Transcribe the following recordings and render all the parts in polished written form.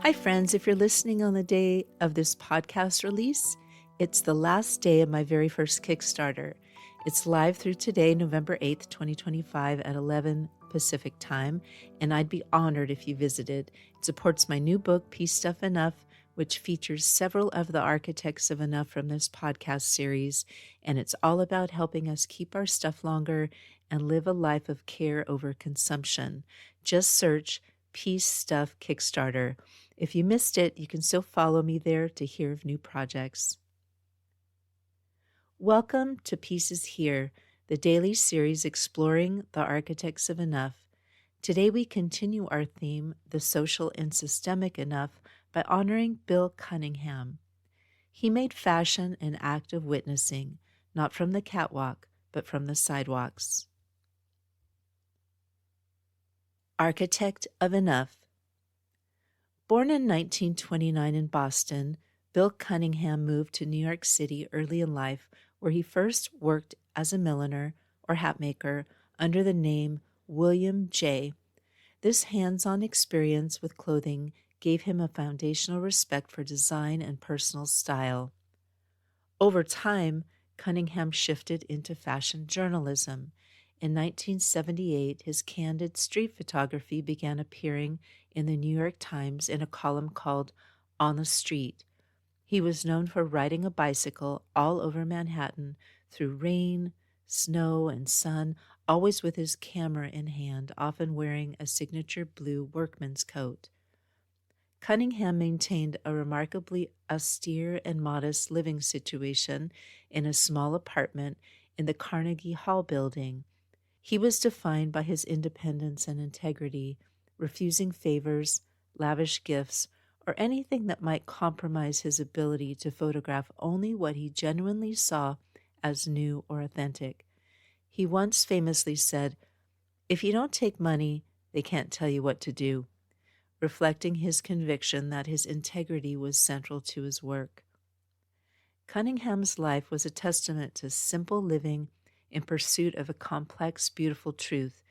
Hi, friends. If you're listening on the day of this podcast release, it's the last day of my very first Kickstarter. It's live through today, November 8th, 2025 at 11 Pacific time, and I'd be honored if you visited. It supports my new book, Peace Stuff Enough, which features several of the architects of enough from this podcast series, and it's all about helping us keep our stuff longer and live a life of care over consumption. Just search Peace Stuff Kickstarter. If you missed it, you can still follow me there to hear of new projects. Welcome to Pieces Here, the daily series exploring the architects of enough. Today we continue our theme, the social and systemic enough, by honoring Bill Cunningham. He made fashion an act of witnessing, not from the catwalk, but from the sidewalks. Architect of enough. Born in 1929 in Boston, Bill Cunningham moved to New York City early in life, where he first worked as a milliner or hat maker under the name William J. This hands-on experience with clothing gave him a foundational respect for design and personal style. Over time, Cunningham shifted into fashion journalism. In 1978, his candid street photography began appearing in the New York Times in a column called On the Street. He was known for riding a bicycle all over Manhattan through rain, snow, and sun, always with his camera in hand, often wearing a signature blue workman's coat. Cunningham maintained a remarkably austere and modest living situation in a small apartment in the Carnegie Hall building. He was defined by his independence and integrity, refusing favors, lavish gifts, or anything that might compromise his ability to photograph only what he genuinely saw as new or authentic. He once famously said, "If you don't take money, they can't tell you what to do," reflecting his conviction that his integrity was central to his work. Cunningham's life was a testament to simple living in pursuit of a complex, beautiful truth,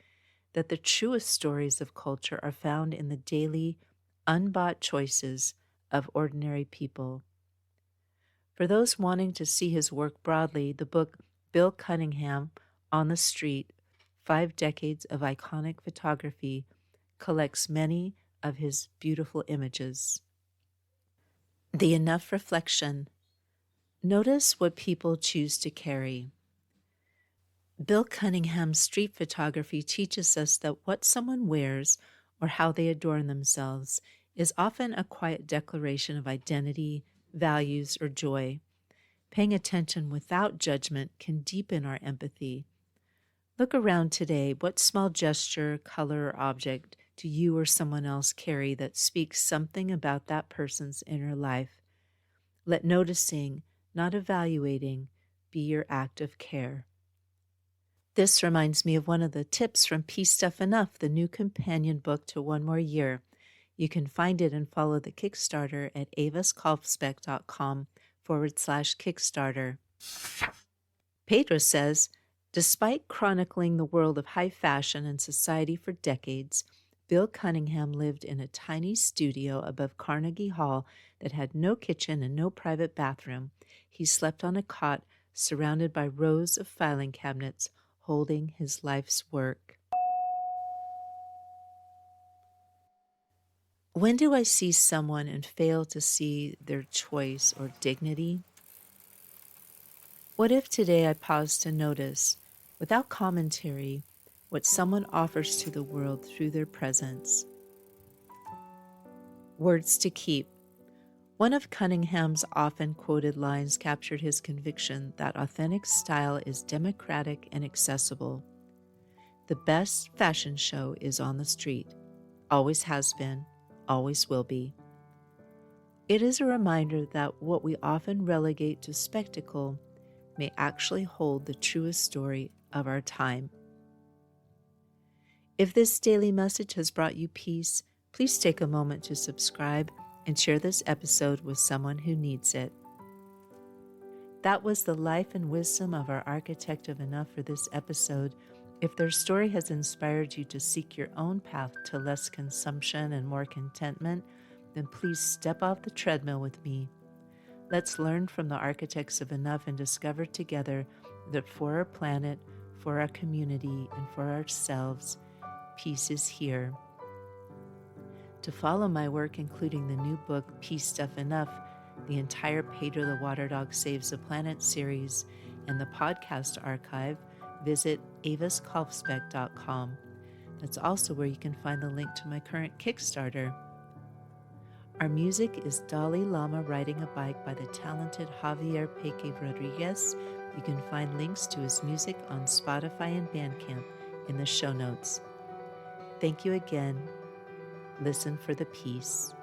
that the truest stories of culture are found in the daily, unbought choices of ordinary people. For those wanting to see his work broadly, the book Bill Cunningham, On the Street, 5 Decades of Iconic Photography, collects many of his beautiful images. The Enough Reflection. Notice what people choose to carry. Bill Cunningham's street photography teaches us that what someone wears or how they adorn themselves is often a quiet declaration of identity, values, or joy. Paying attention without judgment can deepen our empathy. Look around today. What small gesture, color, or object do you or someone else carry that speaks something about that person's inner life? Let noticing, not evaluating, be your act of care. This reminds me of one of the tips from Peace Stuff Enough, the new companion book to One More Year. You can find it and follow the Kickstarter at avaskalfspec.com/Kickstarter. Pedro says, despite chronicling the world of high fashion and society for decades, Bill Cunningham lived in a tiny studio above Carnegie Hall that had no kitchen and no private bathroom. He slept on a cot surrounded by rows of filing cabinets holding his life's work. When do I see someone and fail to see their choice or dignity? What if today I pause to notice, without commentary, what someone offers to the world through their presence? Words to keep. One of Cunningham's often quoted lines captured his conviction that authentic style is democratic and accessible. The best fashion show is on the street, always has been, always will be. It is a reminder that what we often relegate to spectacle may actually hold the truest story of our time. If this daily message has brought you peace, please take a moment to subscribe and share this episode with someone who needs it. That was the life and wisdom of our architect of enough for this episode. If their story has inspired you to seek your own path to less consumption and more contentment, then please step off the treadmill with me. Let's learn from the architects of enough and discover together that for our planet, for our community, and for ourselves, peace is here. To follow my work, including the new book, Peace Stuff Enough, the entire Pedro the Water Dog Saves the Planet series, and the podcast archive, visit avaskalfsbeck.com. That's also where you can find the link to my current Kickstarter. Our music is Dalai Lama Riding a Bike by the talented Javier Peque Rodriguez. You can find links to his music on Spotify and Bandcamp in the show notes. Thank you again. Listen for the peace.